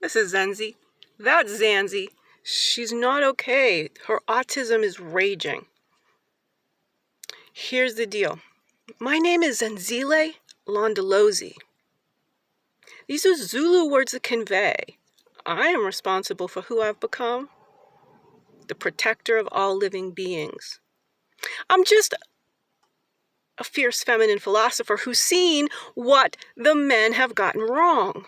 This is Zenzi. That's Zanzi. She's not okay. Her autism is raging. Here's the deal. My name is Zenzile Londolozi. These are Zulu words that convey I am responsible for who I've become, the protector of all living beings. I'm just a fierce feminine philosopher who's seen what the men have gotten wrong.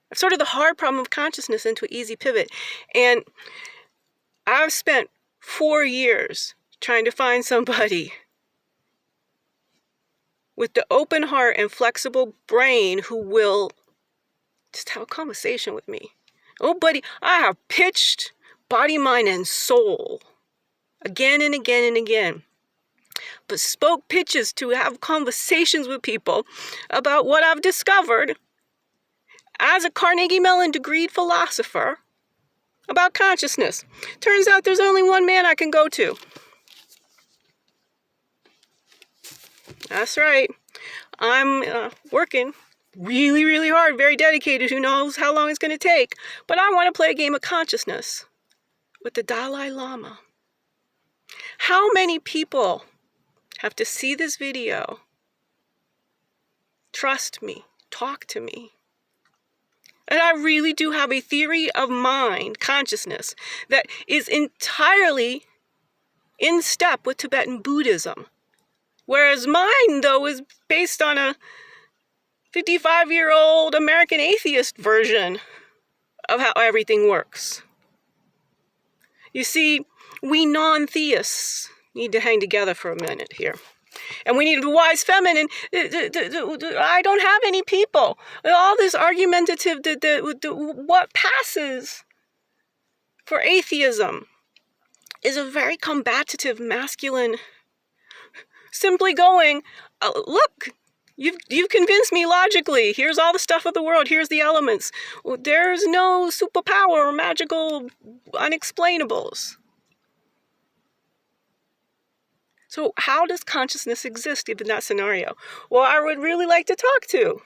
I've sorted the hard problem of consciousness into an easy pivot, and I've spent 4 years trying to find somebody with the open heart and flexible brain who will just have a conversation with me. Oh, buddy, I have pitched body, mind, and soul again and again and again. Bespoke pitches to have conversations with people about what I've discovered as a Carnegie Mellon degreed philosopher about consciousness. Turns out there's only one man I can go to. That's right. I'm working really, really hard, very dedicated. Who knows how long it's going to take. But I want to play a game of consciousness with the Dalai Lama. How many people have to see this video, trust me, talk to me? And I really do have a theory of mind, consciousness, that is entirely in step with Tibetan Buddhism. Whereas mine, though, is based on a 55-year-old American atheist version of how everything works. You see, we non-theists need to hang together for a minute here. And we need a wise feminine. I don't have any people. All this argumentative, what passes for atheism is a very combative, masculine, simply going, look, you've convinced me logically. Here's all the stuff of the world. Here's the elements. There's no superpower or magical unexplainables. So how does consciousness exist in that scenario? Well, I would really like to talk to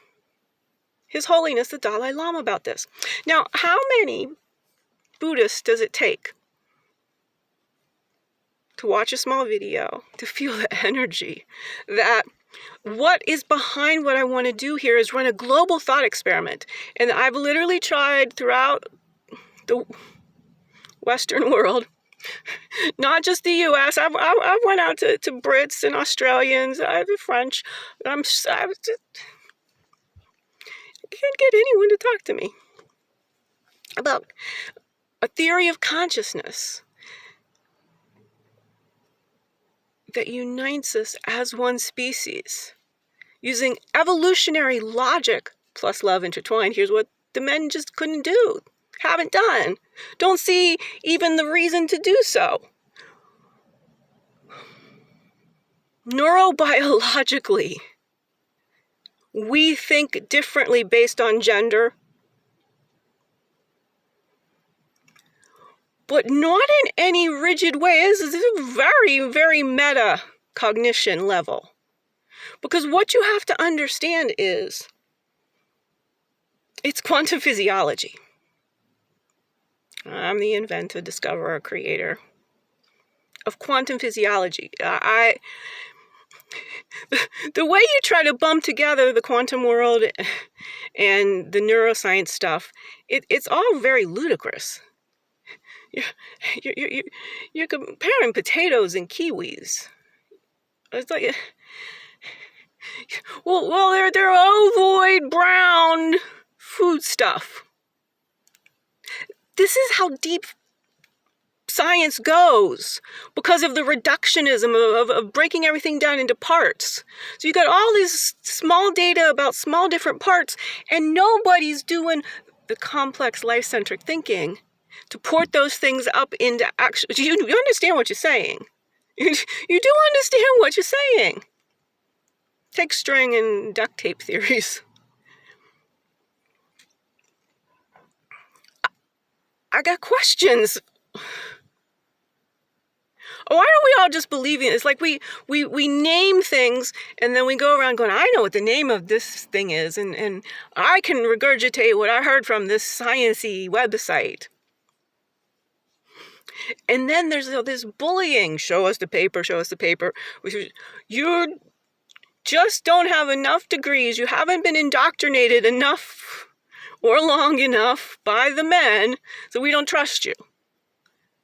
His Holiness the Dalai Lama about this. Now, how many Buddhists does it take to watch a small video, to feel the energy that what is behind what I want to do here is run a global thought experiment? And I've literally tried throughout the Western world, not just the U.S. I went out to Brits and Australians, the French. I can't get anyone to talk to me about a theory of consciousness that unites us as one species using evolutionary logic plus love intertwined. Here's what the men just couldn't do, haven't done, don't see even the reason to do so. Neurobiologically, we think differently based on gender, but not in any rigid way. This is a very, very meta cognition level. Because what you have to understand is it's quantum physiology. I'm the inventor, discoverer, creator of quantum physiology. The way you try to bump together the quantum world and the neuroscience stuff, it's all very ludicrous. You're comparing potatoes and kiwis. It's like, well, they're ovoid brown food stuff. This is how deep science goes because of the reductionism of breaking everything down into parts. So you got all this small data about small different parts, and nobody's doing the complex life-centric thinking to port those things up into action. You understand what you're saying. You do understand what you're saying. Take string and duct tape theories. I got questions. Why don't we all just believe it? It's like we name things and then we go around going, I know what the name of this thing is, and I can regurgitate what I heard from this sciencey website. And then there's this bullying. Show us the paper, show us the paper. You just don't have enough degrees. You haven't been indoctrinated enough or long enough by the men, so we don't trust you.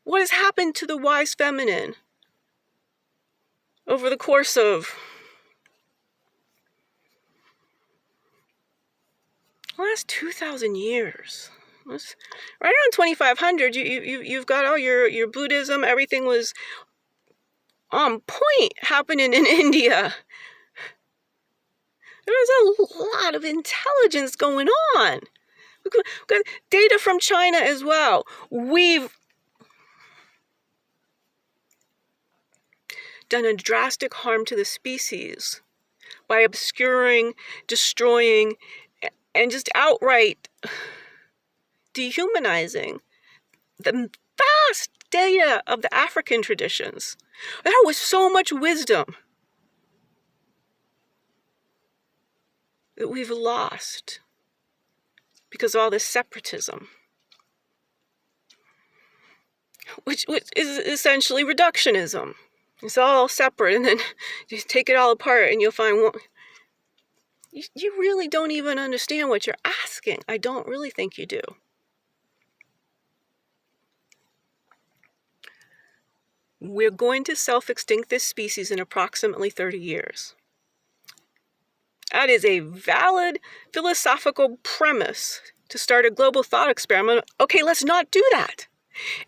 What has happened to the wise feminine over the course of the last 2,000 years? Right around 2,500, you've got all your Buddhism. Everything was on point happening in India. There was a lot of intelligence going on. We've got data from China as well. We've done a drastic harm to the species by obscuring, destroying, and just outright dehumanizing the vast data of the African traditions. There was so much wisdom that we've lost because of all this separatism, which is essentially reductionism. It's all separate, and then you take it all apart and you'll find, well, you really don't even understand what you're asking. I don't really think you do. We're going to self-extinct this species in approximately 30 years. That is a valid philosophical premise to start a global thought experiment. Okay, let's not do that.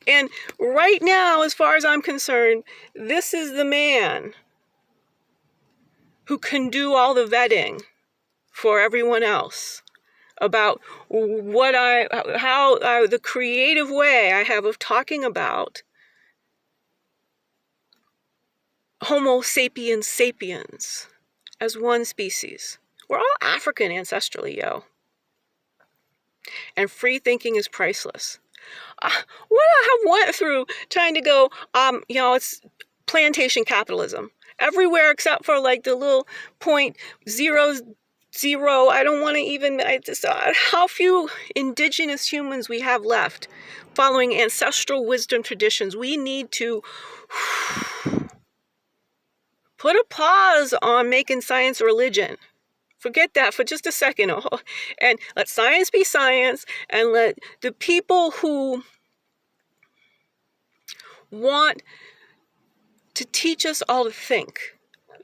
And right now, as far as I'm concerned, this is the man who can do all the vetting for everyone else about how the creative way I have of talking about Homo sapiens sapiens as one species. We're all African ancestrally, yo. And free thinking is priceless. What I have went through trying to go, it's plantation capitalism. Everywhere except for like the little 0.00, I don't want to even, how few indigenous humans we have left following ancestral wisdom traditions. We need to put a pause on making science religion. Forget that for just a second. And let science be science, and let the people who want to teach us all to think.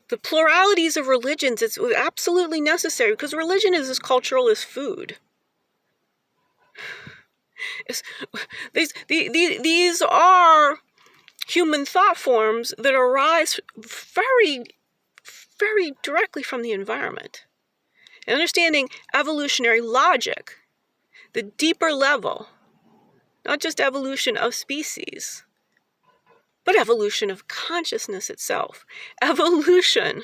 The pluralities of religions, it's absolutely necessary, because religion is as cultural as food. These are human thought forms that arise very, very directly from the environment. And understanding evolutionary logic, the deeper level, not just evolution of species, but evolution of consciousness itself, evolution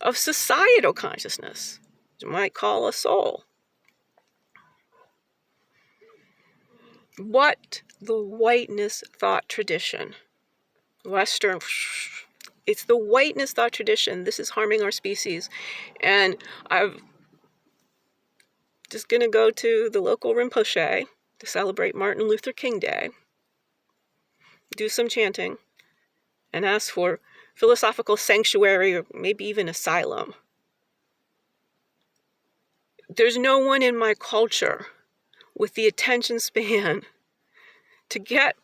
of societal consciousness, you might call a soul. What the whiteness thought tradition, Western, it's the whiteness thought tradition. This is harming our species. And I'm just going to go to the local Rinpoche to celebrate Martin Luther King Day, do some chanting, and ask for philosophical sanctuary or maybe even asylum. There's no one in my culture with the attention span to get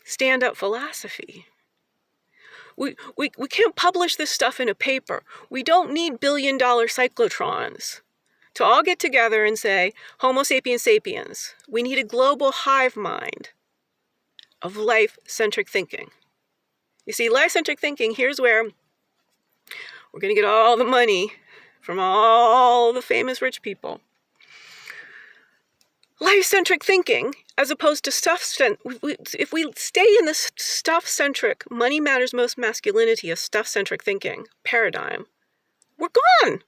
stand-up philosophy. We can't publish this stuff in a paper. We don't need billion-dollar cyclotrons to all get together and say, Homo sapiens sapiens. We need a global hive mind of life-centric thinking. You see, life-centric thinking, here's where we're going to get all the money from all the famous rich people. Life-centric thinking, as opposed to stuff-centric, if we stay in this stuff-centric, money matters most masculinity, a stuff-centric thinking paradigm, we're gone.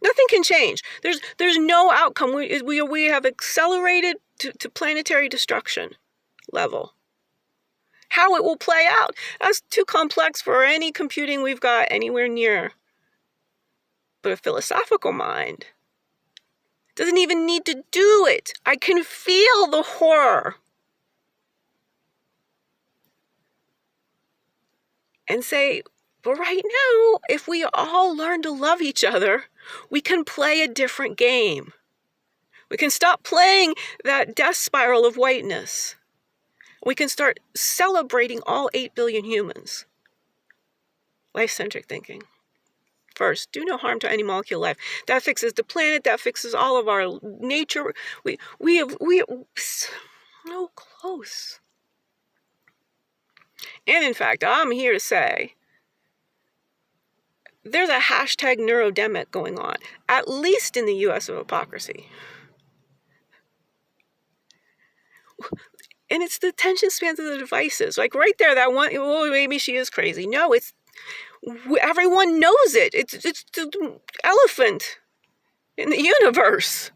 Nothing can change. There's no outcome. We have accelerated to planetary destruction level. How it will play out, that's too complex for any computing we've got anywhere near. But a philosophical mind doesn't even need to do it. I can feel the horror. And say, but right now, if we all learn to love each other, we can play a different game. We can stop playing that death spiral of whiteness. We can start celebrating all 8 billion humans. Life-centric thinking. First, do no harm to any molecule life. That fixes the planet. That fixes all of our nature. We are so close. And in fact, I'm here to say, there's a hashtag neurodemic going on, at least in the US of hypocrisy. And it's the attention spans of the devices. Like right there, that one, oh, maybe she is crazy. No, it's, everyone knows it. It's the elephant in the universe.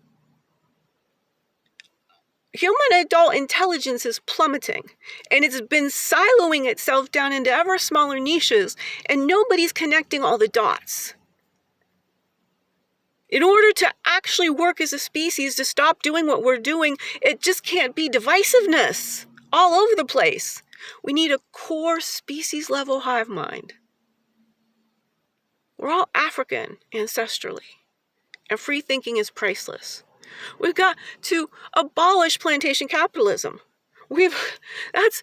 Human adult intelligence is plummeting, and it's been siloing itself down into ever smaller niches, and nobody's connecting all the dots. In order to actually work as a species, to stop doing what we're doing, it just can't be divisiveness all over the place. We need a core species-level hive mind. We're all African ancestrally, and free thinking is priceless. We've got to abolish plantation capitalism. That's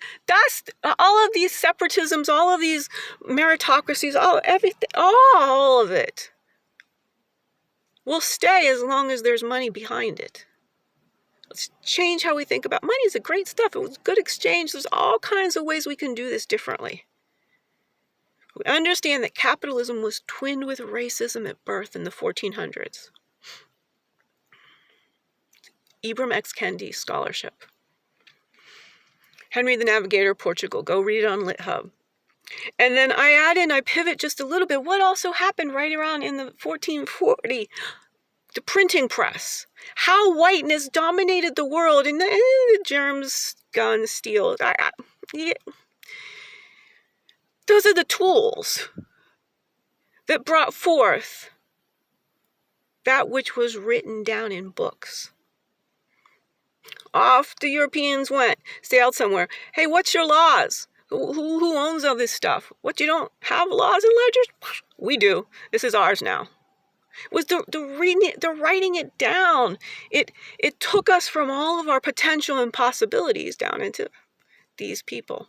all of these separatisms, all of these meritocracies, everything, all of it will stay as long as there's money behind it. Let's change how we think about money. Is great stuff. It was good exchange. There's all kinds of ways we can do this differently. We understand that capitalism was twinned with racism at birth in the 1400s. Ibram X. Kendi scholarship. Henry the Navigator, Portugal. Go read it on LitHub. And then I pivot just a little bit. What also happened right around in the 1440? The printing press. How whiteness dominated the world, and the germs, guns, steel. Yeah. Those are the tools that brought forth that which was written down in books. Off the Europeans went, sailed somewhere. Hey, what's your laws? Who owns all this stuff? What, you don't have laws and ledgers? We do. This is ours now. It was the writing it down. It took us from all of our potential and possibilities down into these people.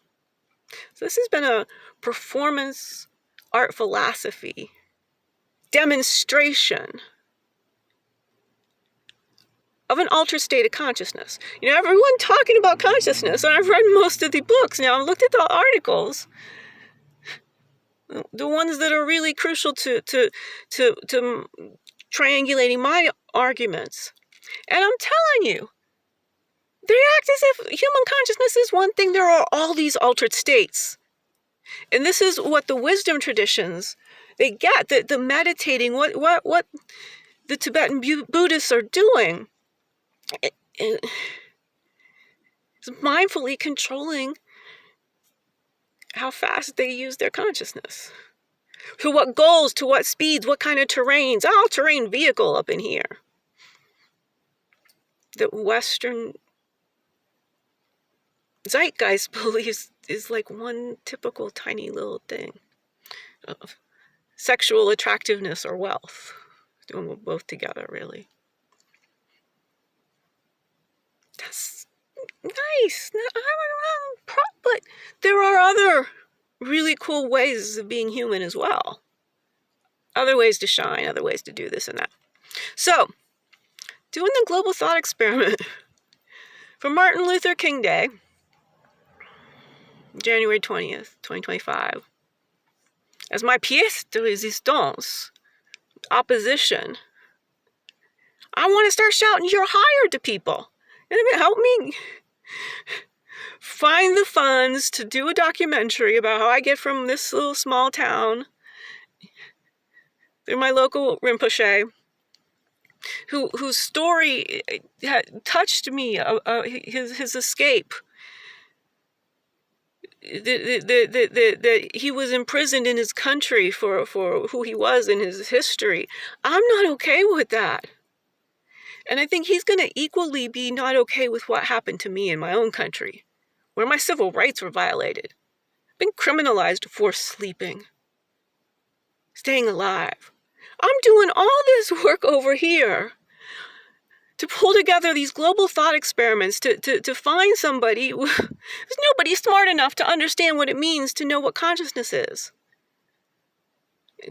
So this has been a performance art philosophy demonstration of an altered state of consciousness. You know, everyone talking about consciousness, and I've read most of the books now. I've looked at the articles, the ones that are really crucial to triangulating my arguments. And I'm telling you, they act as if human consciousness is one thing. There are all these altered states. And this is what the wisdom traditions, they get, the meditating, what the Tibetan Buddhists are doing. It's mindfully controlling how fast they use their consciousness. To what goals, to what speeds, what kind of terrains. All-terrain vehicle up in here. The Western zeitgeist believes is like one typical tiny little thing of sexual attractiveness or wealth. Doing them both together, really. That's nice. But there are other really cool ways of being human as well. Other ways to shine, other ways to do this and that. So, doing the global thought experiment for Martin Luther King Day, January 20th, 2025, as my pièce de résistance, opposition, I want to start shouting, "You're hired" to people. Help me find the funds to do a documentary about how I get from this little small town through my local Rinpoche, whose story had touched me, his escape that he was imprisoned in his country for who he was in his history. I'm not okay with that. And I think he's going to equally be not okay with what happened to me in my own country, where my civil rights were violated. I've been criminalized for sleeping, staying alive. I'm doing all this work over here to pull together these global thought experiments to find somebody. There's nobody smart enough to understand what it means to know what consciousness is.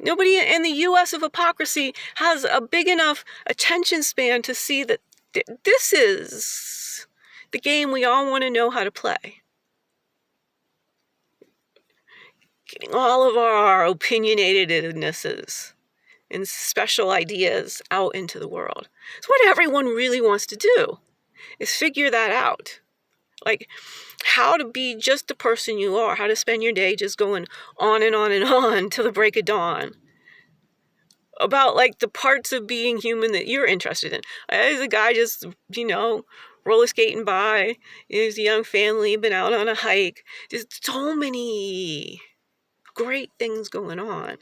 Nobody in the U.S. of hypocrisy has a big enough attention span to see that this is the game we all want to know how to play. Getting all of our opinionatednesses and special ideas out into the world. It's what everyone really wants to do, is figure that out. Like, how to be just the person you are, how to spend your day just going on and on and on till the break of dawn. About, like, the parts of being human that you're interested in. There's a guy just, roller skating by. There's a young family, been out on a hike. There's so many great things going on.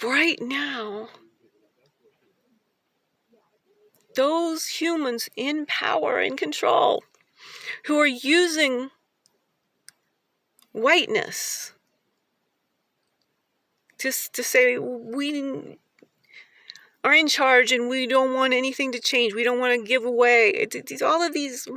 Right now, those humans in power and control who are using whiteness to say we are in charge and we don't want anything to change, we don't want to give away, all of these.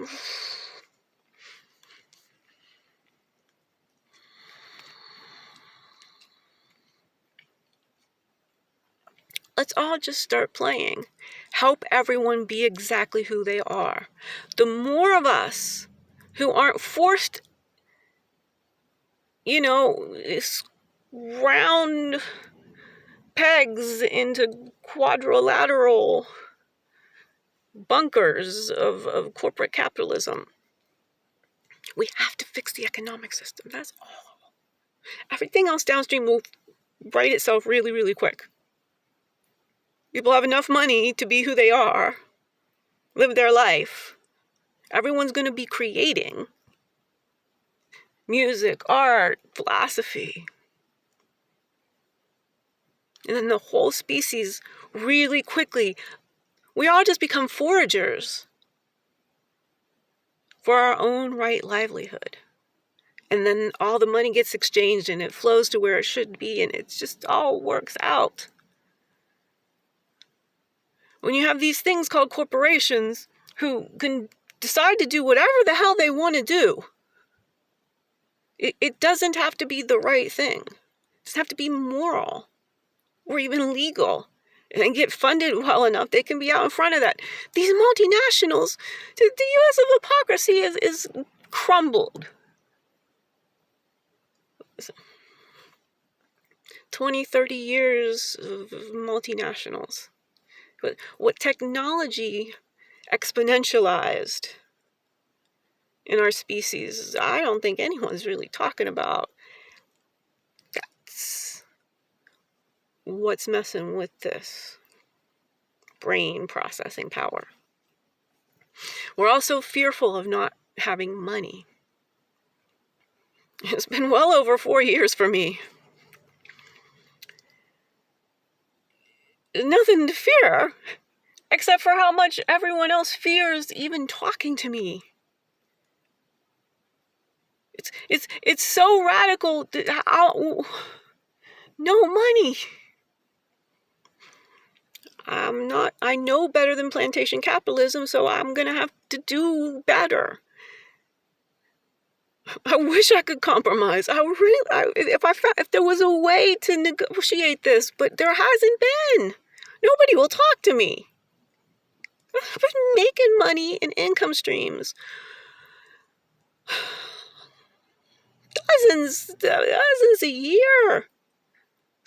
Let's all just start playing. Help everyone be exactly who they are. The more of us who aren't forced, round pegs into quadrilateral bunkers of corporate capitalism. We have to fix the economic system. That's all. Everything else downstream will right itself really, really quick. People have enough money to be who they are, live their life. Everyone's going to be creating music, art, philosophy. And then the whole species really quickly, we all just become foragers for our own right livelihood. And then all the money gets exchanged and it flows to where it should be, and it just all works out. When you have these things called corporations who can decide to do whatever the hell they want to do, it doesn't have to be the right thing. It doesn't have to be moral or even legal. And get funded well enough, they can be out in front of that. These multinationals, the U.S. of hypocrisy is crumbled. 20, 30 years of multinationals. But what technology exponentialized in our species, I don't think anyone's really talking about. That's what's messing with this brain processing power. We're also fearful of not having money. It's been well over 4 years for me. There's nothing to fear, except for how much everyone else fears even talking to me. It's so radical. No money. I know better than plantation capitalism, so I'm going to have to do better. I wish I could compromise. If there was a way to negotiate this, but there hasn't been. Nobody will talk to me. I've been making money in income streams. Dozens a year.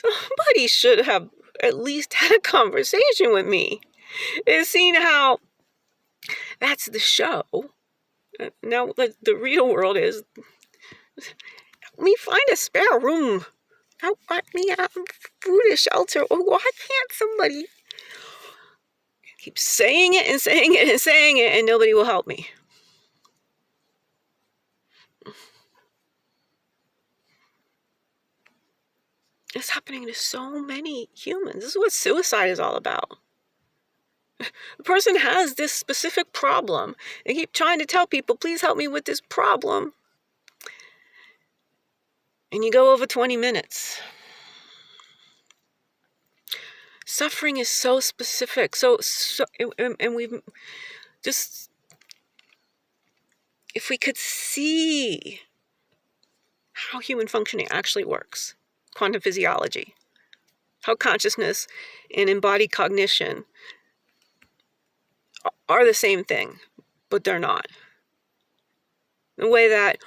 Somebody should have at least had a conversation with me and seen how that's the show. Now, the real world is, help me find a spare room. Help me out food and shelter. Why can't somebody keep saying it and saying it and saying it, and nobody will help me. It's happening to so many humans. This is what suicide is all about. The person has this specific problem. They keep trying to tell people, please help me with this problem. And you go over 20 minutes. Suffering is so specific. And we've just, if we could see how human functioning actually works, quantum physiology, how consciousness and embodied cognition are the same thing, but they're not. The way that,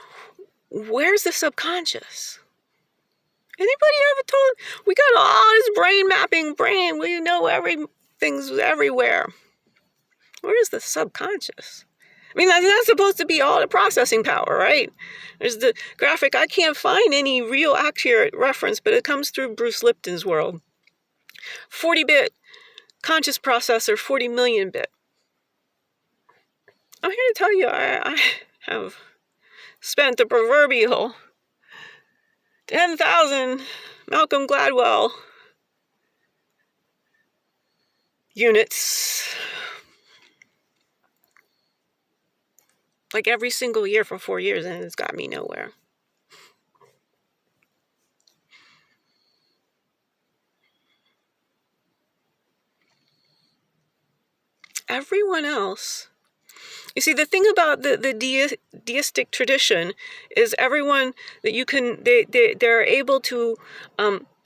where's the subconscious? Anybody ever told, we got all this brain mapping brain, we know everything's everywhere. Where is the subconscious? I mean, that's not supposed to be all the processing power, right? There's the graphic. I can't find any real accurate reference, but it comes through Bruce Lipton's world. 40-bit conscious processor, 40 million bit. I'm here to tell you, I have spent the proverbial 10,000 Malcolm Gladwell units like every single year for 4 years, and it's got me nowhere. Everyone else, you see, the thing about the deistic tradition is everyone that you can, they're able to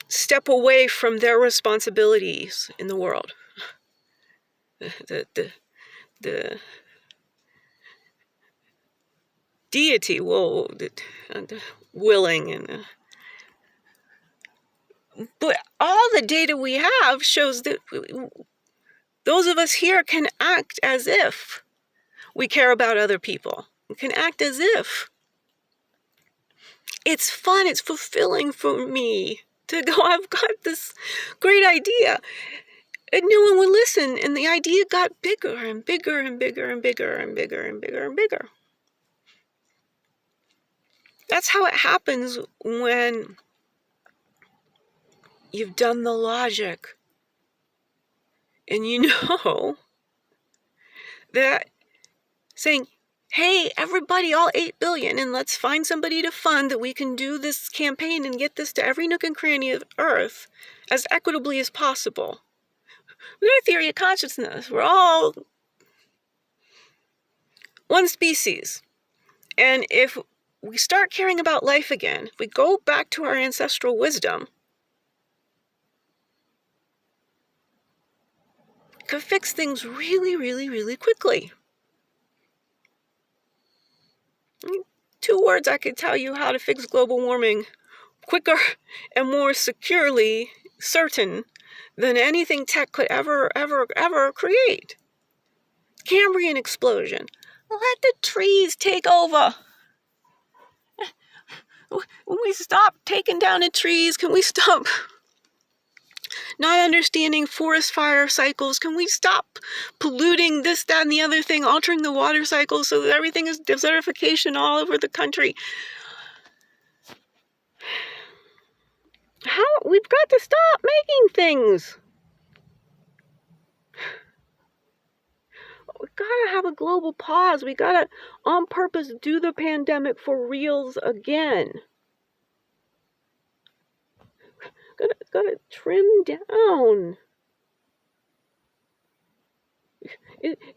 step away from their responsibilities in the world. The deity will, willing, and but all the data we have shows that those of us here can act as if we care about other people. We can act as if. It's fun, it's fulfilling for me to go, I've got this great idea. And no one would listen, and the idea got bigger and bigger and bigger and bigger and bigger and bigger and bigger. That's how it happens when you've done the logic. And you know that saying, hey, everybody, all 8 billion, and let's find somebody to fund that we can do this campaign and get this to every nook and cranny of Earth as equitably as possible. We're a theory of consciousness. We're all one species. And if we start caring about life again, if we go back to our ancestral wisdom, it could fix things really, really, really quickly. 2 words I could tell you how to fix global warming quicker and more securely certain than anything tech could ever create. Cambrian explosion. Let the trees take over. When we stop taking down the trees, can we stop not understanding forest fire cycles? Can we stop polluting this, that, and the other thing, altering the water cycle so that everything is desertification all over the country? We've got to stop making things. We gotta have a global pause. We gotta, on purpose, do the pandemic for reals again. Gotta trim down.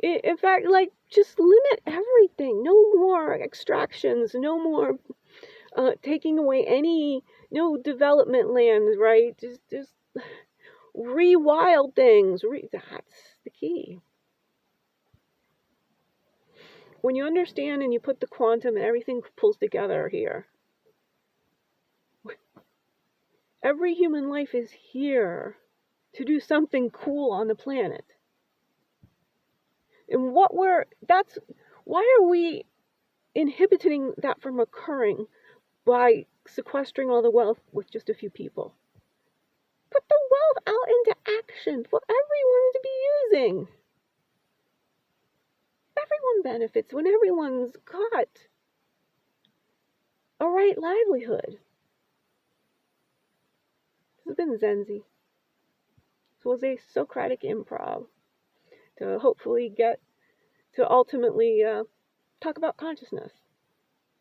In fact, like, just limit everything. No more extractions. No more taking away no development lands, right? Just rewild things. That's the key. When you understand and you put the quantum and everything pulls together here. Every human life is here to do something cool on the planet. And why are we inhibiting that from occurring by sequestering all the wealth with just a few people? Put the wealth out into action for everyone to be using. everyone benefits, when everyone's got a right livelihood. This has been Zenzi. This was a Socratic improv to hopefully get to ultimately talk about consciousness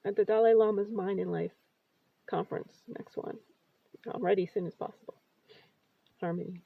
at the Dalai Lama's Mind and Life conference, next one. I'm ready as soon as possible. Harmony.